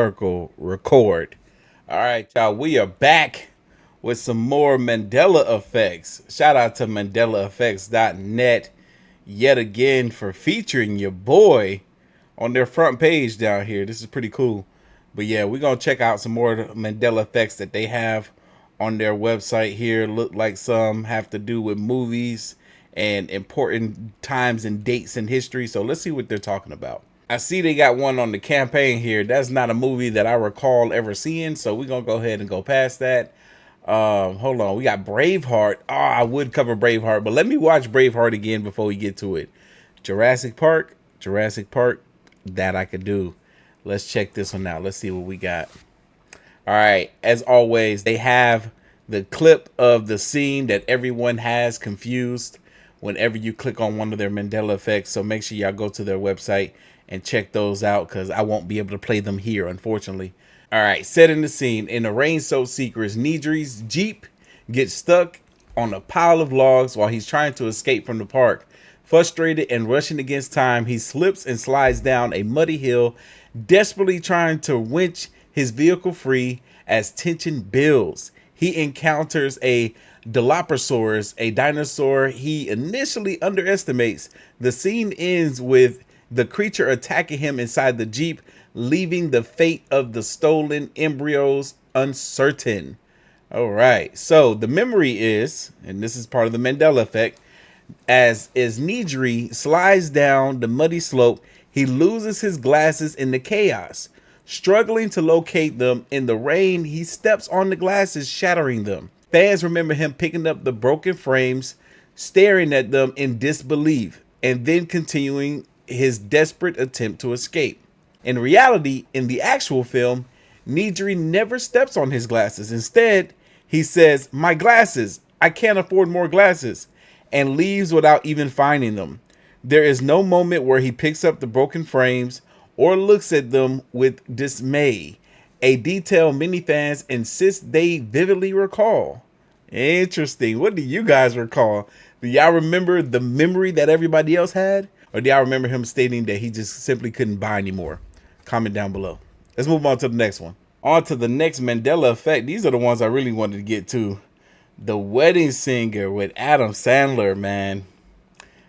Circle record. All right, y'all, we are back with some more Mandela effects. Shout out to MandelaEffects.net yet again for featuring your boy on their front page down here. This is pretty cool. But yeah, we're gonna check out some more Mandela effects that they have on their website here. Look like some have to do with movies and important times and dates in history. So let's see what they're talking about. I see they got one on the campaign here. That's not a movie that I recall ever seeing, so we're gonna go ahead and go past that. Hold on, we got Braveheart. Oh, I would cover Braveheart, but let me watch Braveheart again before we get to it. Jurassic Park, that I could do. Let's check this one out. Let's see what we got. All right, as always, they have the clip of the scene that everyone has confused whenever you click on one of their Mandela effects. So make sure y'all go to their website and check those out because I won't be able to play them here, unfortunately. All right, setting the scene. In the rain-soaked secrets, Nidri's Jeep gets stuck on a pile of logs while he's trying to escape from the park. Frustrated and rushing against time, he slips and slides down a muddy hill, desperately trying to winch his vehicle free as tension builds. He encounters a Dilophosaurus, a dinosaur he initially underestimates. The scene ends with the creature attacking him inside the Jeep, leaving the fate of the stolen embryos uncertain. All right, so the memory is, and this is part of the Mandela effect, as Nidri slides down the muddy slope, he loses his glasses in the chaos. Struggling to locate them in the rain, he steps on the glasses, shattering them. Fans remember him picking up the broken frames, staring at them in disbelief, and then continuing his desperate attempt to escape. In reality, in the actual film, Nidri never steps on his glasses. Instead, he says, "My glasses, I can't afford more glasses," and leaves without even finding them. There is no moment where he picks up the broken frames or looks at them with dismay, a detail many fans insist they vividly recall. Interesting. What do you guys recall? Do y'all remember the memory that everybody else had? Or do y'all remember him stating that he just simply couldn't buy anymore? Comment down below. Let's move on to the next one. On to the next Mandela effect. These are the ones I really wanted to get to. The Wedding Singer with Adam Sandler, man.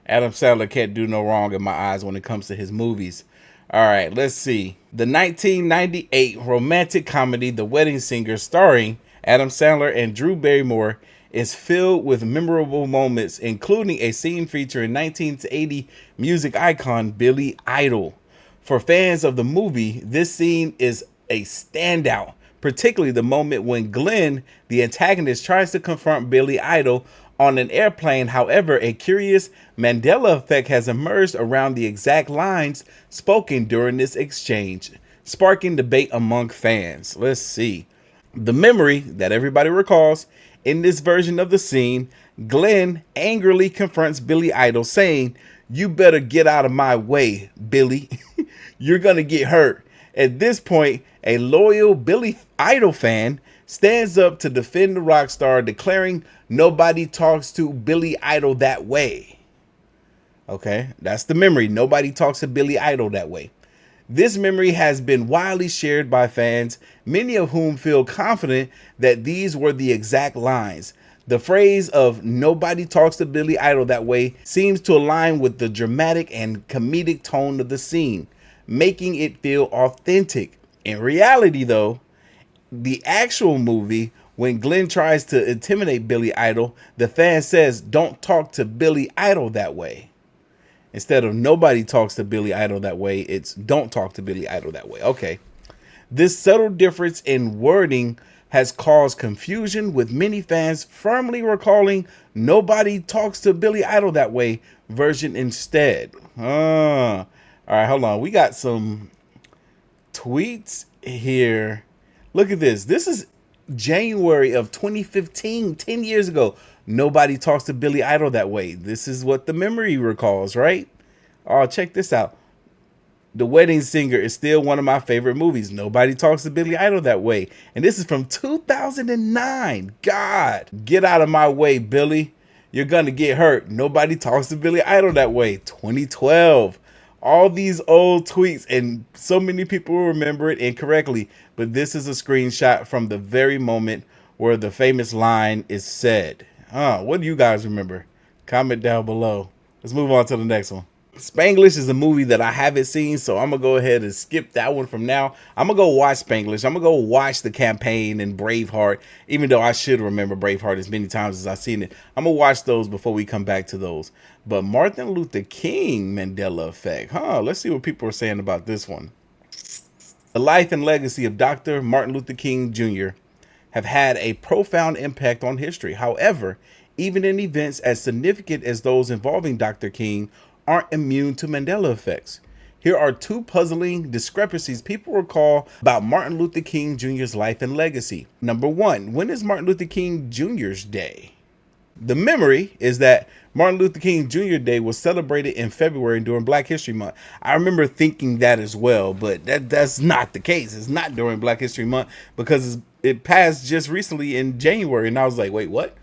Adam Sandler can't do no wrong in my eyes when it comes to his movies. All right, let's see. The 1998 romantic comedy, The Wedding Singer, starring Adam Sandler and Drew Barrymore, is filled with memorable moments, including a scene featuring 1980 music icon Billy Idol. For fans of the movie, this scene is a standout, particularly the moment when Glenn, the antagonist, tries to confront Billy Idol on an airplane. However, a curious Mandela effect has emerged around the exact lines spoken during this exchange, sparking debate among fans. Let's see. The memory that everybody recalls: in this version of the scene, Glenn angrily confronts Billy Idol, saying, "You better get out of my way, Billy. You're gonna get hurt." At this point, a loyal Billy Idol fan stands up to defend the rock star, declaring, "Nobody talks to Billy Idol that way." Okay, that's the memory. Nobody talks to Billy Idol that way. This memory has been widely shared by fans, many of whom feel confident that these were the exact lines. The phrase of "nobody talks to Billy Idol that way" seems to align with the dramatic and comedic tone of the scene, making it feel authentic. In reality, though, the actual movie, when Glenn tries to intimidate Billy Idol, the fan says, "Don't talk to Billy Idol that way." Instead of "nobody talks to Billy Idol that way," it's "don't talk to Billy Idol that way." Okay. This subtle difference in wording has caused confusion, with many fans firmly recalling "nobody talks to Billy Idol that way" version instead. All right, hold on. We got some tweets here. Look at this. This is January of 2015, 10 years ago. "Nobody talks to Billy Idol that way." This is what the memory recalls, right? Oh, check this out. The Wedding Singer is still one of my favorite movies. "Nobody talks to Billy Idol that way." And this is from 2009. God, get out of my way, Billy. You're going to get hurt. "Nobody talks to Billy Idol that way." 2012. all these old tweets, and so many people will remember it incorrectly. But this is a screenshot from the very moment where the famous line is said. What do you guys remember? Comment down below. Let's move on to the next one. Spanglish is a movie that I haven't seen, so I'm gonna go ahead and skip that one from now. I'm gonna go watch Spanglish. I'm gonna go watch The Campaign and Braveheart, even though I should remember Braveheart as many times as I've seen it. I'm gonna watch those before we come back to those. But Martin Luther King Mandela Effect, let's see what people are saying about this one. The life and legacy of Dr. Martin Luther King Jr. have had a profound impact on history. However, even in events as significant as those involving Dr. King aren't immune to Mandela effects. Here are two puzzling discrepancies people recall about Martin Luther King Jr.'s life and legacy. Number one, when is Martin Luther King Jr.'s day? The memory is that Martin Luther King Jr. Day was celebrated in February during Black History Month. I remember thinking that as well, but that's not the case. It's not during Black History Month because it passed just recently in January, and I was like, wait, what?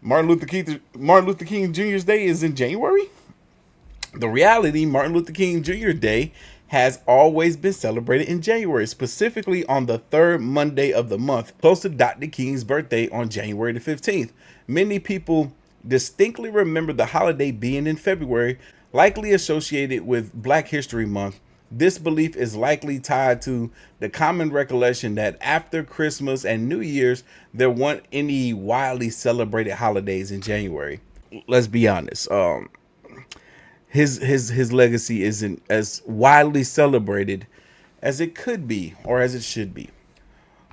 Martin Luther King Jr.'s Day is in January? The reality, Martin Luther King Jr. Day has always been celebrated in January, specifically on the third Monday of the month, close to Dr. King's birthday on January the 15th. Many people distinctly remember the holiday being in February, likely associated with Black History Month. This belief is likely tied to the common recollection that after Christmas and New Year's, there weren't any widely celebrated holidays in January. Let's be honest. His legacy isn't as widely celebrated as it could be or as it should be.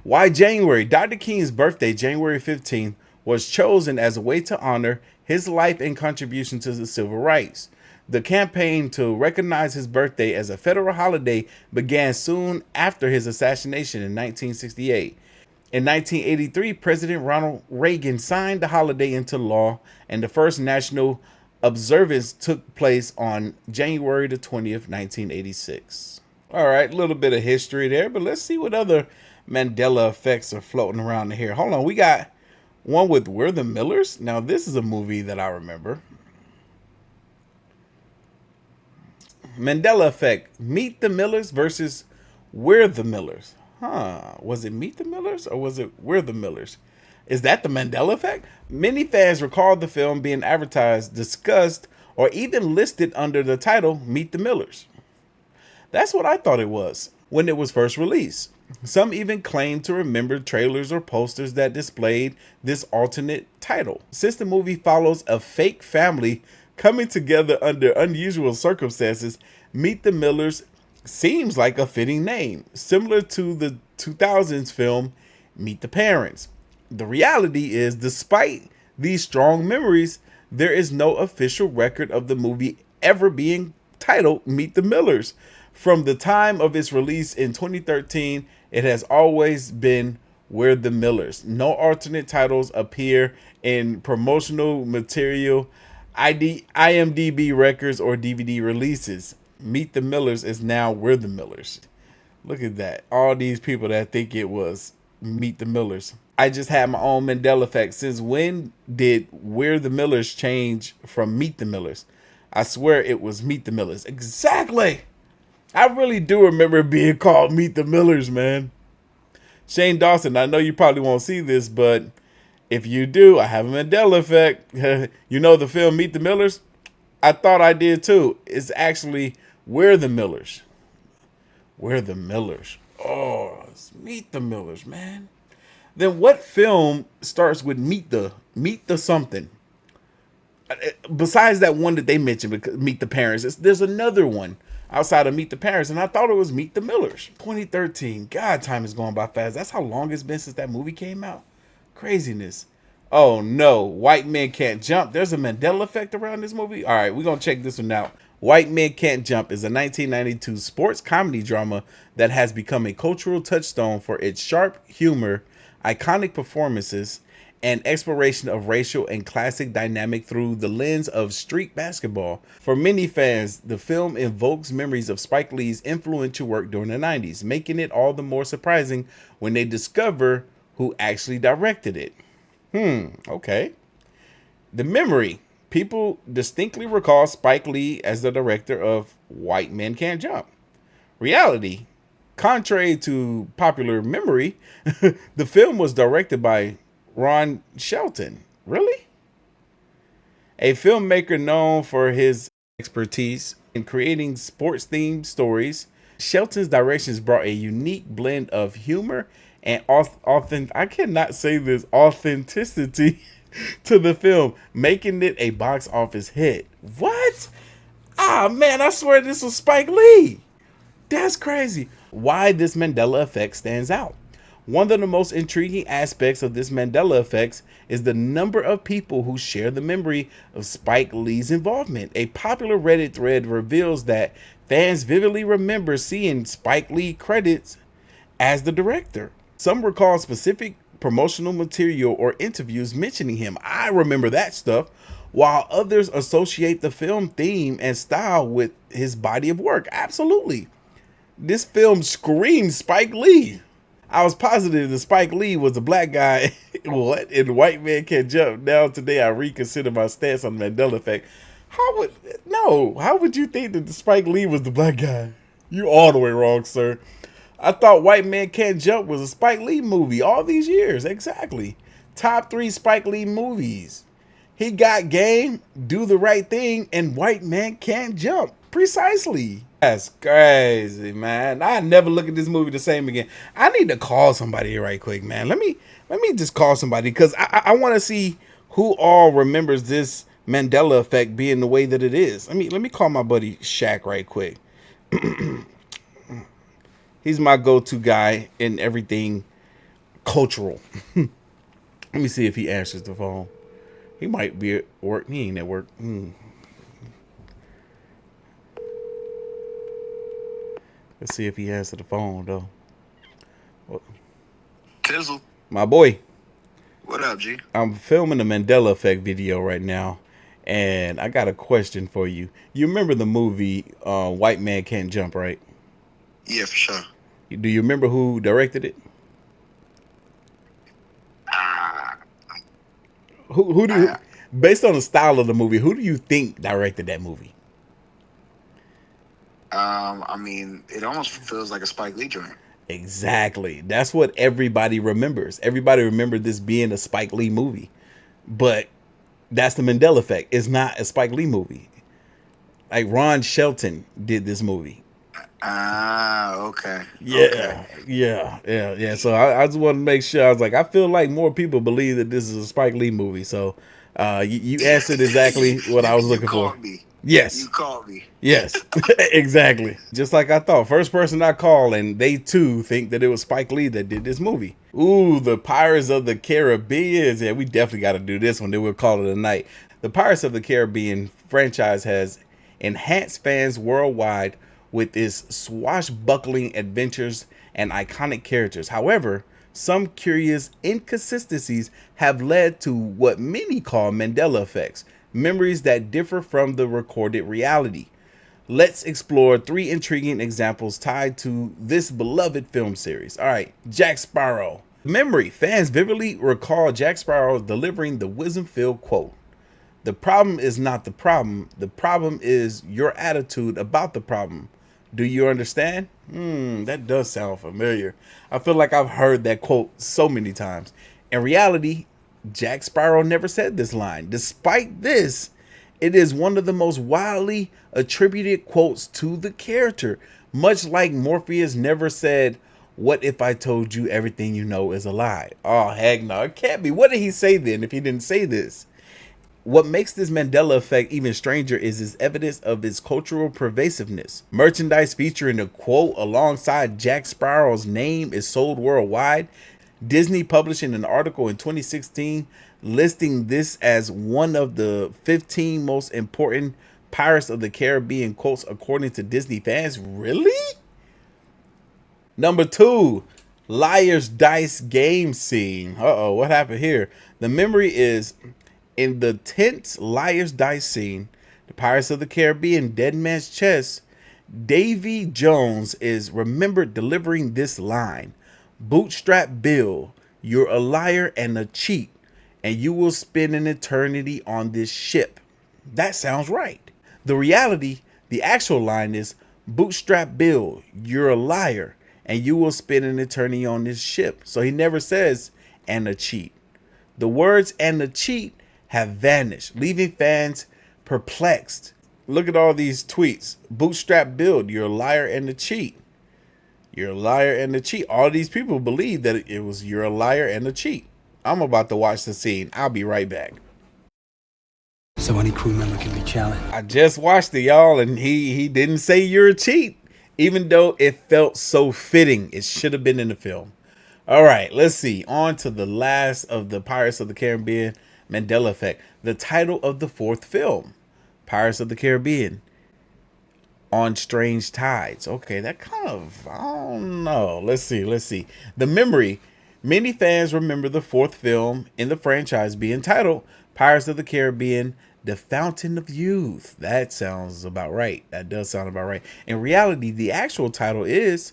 Why January? Dr. King's birthday, January 15th, was chosen as a way to honor his life and contribution to the civil rights. The campaign to recognize his birthday as a federal holiday began soon after his assassination in 1968. In 1983, President Ronald Reagan signed the holiday into law, and the first national observance took place on January the 20th, 1986. All right, a little bit of history there, but let's see what other Mandela effects are floating around here. Hold on, we got one with We're the Millers. Now, this is a movie that I remember. Mandela Effect, Meet the Millers versus We're the Millers. Was it Meet the Millers or was it We're the Millers? Is that the Mandela Effect? Many fans recall the film being advertised, discussed, or even listed under the title Meet the Millers. That's what I thought it was when it was first released. Some even claim to remember trailers or posters that displayed this alternate title. Since the movie follows a fake family coming together under unusual circumstances, Meet the Millers seems like a fitting name, similar to the 2000s film Meet the Parents. The reality is, despite these strong memories, there is no official record of the movie ever being titled Meet the Millers. From the time of its release in 2013, it has always been We're the Millers. No alternate titles appear in promotional material, IMDb records, or DVD releases. Meet the Millers is now We're the Millers. Look at that. All these people that think it was Meet the Millers. I just had my own Mandela effect. Since when did We're the Millers change from Meet the Millers? I swear it was Meet the Millers. Exactly. I really do remember it being called Meet the Millers, man. Shane Dawson, I know you probably won't see this, but if you do, I have a Mandela effect. You know the film Meet the Millers? I thought I did too. It's actually We're the Millers. We're the Millers. Oh, it's Meet the Millers, man. Then what film starts with Meet the something? Besides that one that they mentioned, Meet the Parents, there's another one outside of Meet the Parents, and I thought it was Meet the Millers. 2013. God, time is going by fast. That's how long it's been since that movie came out. Craziness. Oh no, White Men Can't Jump. There's a Mandela effect around this movie. All right, we're going to check this one out. White Men Can't Jump is a 1992 sports comedy drama that has become a cultural touchstone for its sharp humor, iconic performances, and exploration of racial and classic dynamic through the lens of street basketball. For many fans, the film invokes memories of Spike Lee's influential work during the 90s, making it all the more surprising when they discover who actually directed it. Okay. The memory. People distinctly recall Spike Lee as the director of White Men Can't Jump. Reality, contrary to popular memory, the film was directed by Ron Shelton. Really? A filmmaker known for his expertise in creating sports themed stories, Shelton's directions brought a unique blend of humor and I cannot say this, authenticity to the film, making it a box office hit. What? Ah, man, I swear this was Spike Lee. That's crazy. Why this Mandela effect stands out. One of the most intriguing aspects of this Mandela effect is the number of people who share the memory of Spike Lee's involvement. A popular Reddit thread reveals that fans vividly remember seeing Spike Lee credits as the director. Some recall specific promotional material or interviews mentioning him. I remember that stuff, while others associate the film theme and style with his body of work. Absolutely. This film screams Spike Lee. I was positive that Spike Lee was the black guy what in White Man Can't Jump. Now today I reconsider my stance on the Mandela effect. How would you think that Spike Lee was the black guy? You all the way wrong, sir. I thought White Man Can't Jump was a Spike Lee movie all these years. Exactly. Top 3 Spike Lee movies. He Got Game, Do the Right Thing, and White Man Can't Jump. Precisely. That's crazy, man. I never look at this movie the same again. I need to call somebody right quick, man. Let me just call somebody because I want to see who all remembers this Mandela effect being the way that it is. Let me call my buddy Shaq right quick. He's my go-to guy in everything cultural. Let me see if he answers the phone. He might be at work. He ain't at work. Let's see if he answers the phone, though. Tizzle. My boy. What up, G? I'm filming a Mandela effect video right now, and I got a question for you. You remember the movie White Man Can't Jump, right? Yeah, for sure. Do you remember who directed it? Who do you, based on the style of the movie, who do you think directed that movie? I mean, it almost feels like a Spike Lee joint. Exactly. That's what everybody remembers. Everybody remembered this being a Spike Lee movie. But that's the Mandela effect. It's not a Spike Lee movie. Like Ron Shelton did this movie. Okay. Yeah, Okay. yeah. So I just want to make sure. I was like, I feel like more people believe that this is a Spike Lee movie. So you answered exactly what I was looking for. Called me. Yes. You called me. Yes, exactly. Just like I thought. First person I call, and they too think that it was Spike Lee that did this movie. Ooh, the Pirates of the Caribbean. Yeah, we definitely got to do this one. Then we'll call it a night. The Pirates of the Caribbean franchise has enhanced fans worldwide with its swashbuckling adventures and iconic characters. However, some curious inconsistencies have led to what many call Mandela effects, memories that differ from the recorded reality. Let's explore 3 intriguing examples tied to this beloved film series. All right, Jack Sparrow. Memory. Fans vividly recall Jack Sparrow delivering the wisdom-filled quote. The problem is not the problem is your attitude about the problem. Do you understand? That does sound familiar. I feel like I've heard that quote so many times. In reality, Jack Sparrow never said this line. Despite this, it is one of the most wildly attributed quotes to the character. Much like Morpheus never said, "What if I told you everything you know is a lie?" Oh, heck no, it can't be. What did he say then if he didn't say this? What makes this Mandela effect even stranger is its evidence of its cultural pervasiveness. Merchandise featuring a quote alongside Jack Sparrow's name is sold worldwide. Disney publishing an article in 2016 listing this as one of the 15 most important Pirates of the Caribbean quotes according to Disney fans. Really? Number 2, Liar's Dice game scene. Uh-oh, what happened here? The memory is in the tense Liar's Dice scene, the Pirates of the Caribbean Dead Man's Chest. Davy Jones is remembered delivering this line: "Bootstrap Bill, you're a liar and a cheat, and you will spend an eternity on this ship." That sounds right. The reality, the actual line is, Bootstrap Bill, you're a liar, and you will spend an eternity on this ship. So he never says, and a cheat. The words and the cheat have vanished, leaving fans perplexed. Look at all these tweets. Bootstrap Bill, you're a liar and a cheat. You're a liar and a cheat. All these people believe that it was you're a liar and a cheat. I'm about to watch the scene. I'll be right back. So any crew member can be challenged. I just watched it, y'all, and he didn't say you're a cheat, even though it felt so fitting. It should have been in the film. All right, let's see. On to the last of the Pirates of the Caribbean, Mandela Effect. The title of the fourth film, Pirates of the Caribbean, On Strange Tides. Okay, that kind of, I don't know. Let's see. The memory. Many fans remember the fourth film in the franchise being titled Pirates of the Caribbean, The Fountain of Youth. That sounds about right. That does sound about right. In reality, the actual title is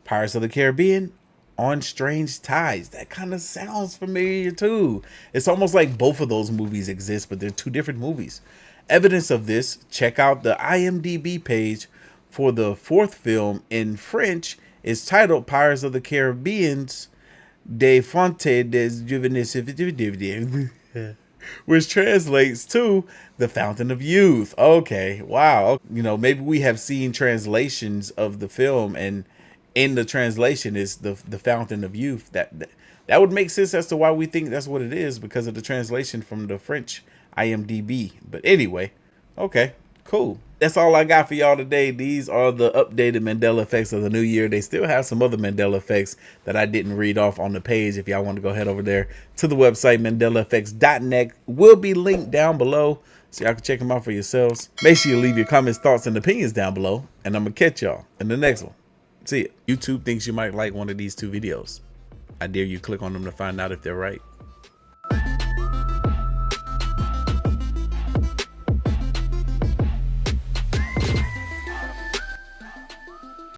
Pirates of the Caribbean, On Strange Tides. That kind of sounds familiar too. It's almost like both of those movies exist, but they're two different movies. Evidence of this, check out the IMDb page for the fourth film in French. It's titled Pirates of the Caribbean's De Fonte des Juvenes, which translates to The Fountain of Youth. Okay, wow. You know, maybe we have seen translations of the film, and in the translation is the Fountain of Youth. That would make sense as to why we think that's what it is, because of the translation from the French IMDb. But anyway, okay, cool. That's all I got for y'all today. These are the updated Mandela effects of the new year. They still have some other Mandela effects that I didn't read off on the page. If y'all want to go head over there to the website, mandelaeffects.net will be linked down below, so y'all can check them out for yourselves. Make sure you leave your comments, thoughts, and opinions down below, and I'm gonna catch y'all in the next one. See ya. YouTube thinks you might like one of these two videos. I dare you click on them to find out if they're right.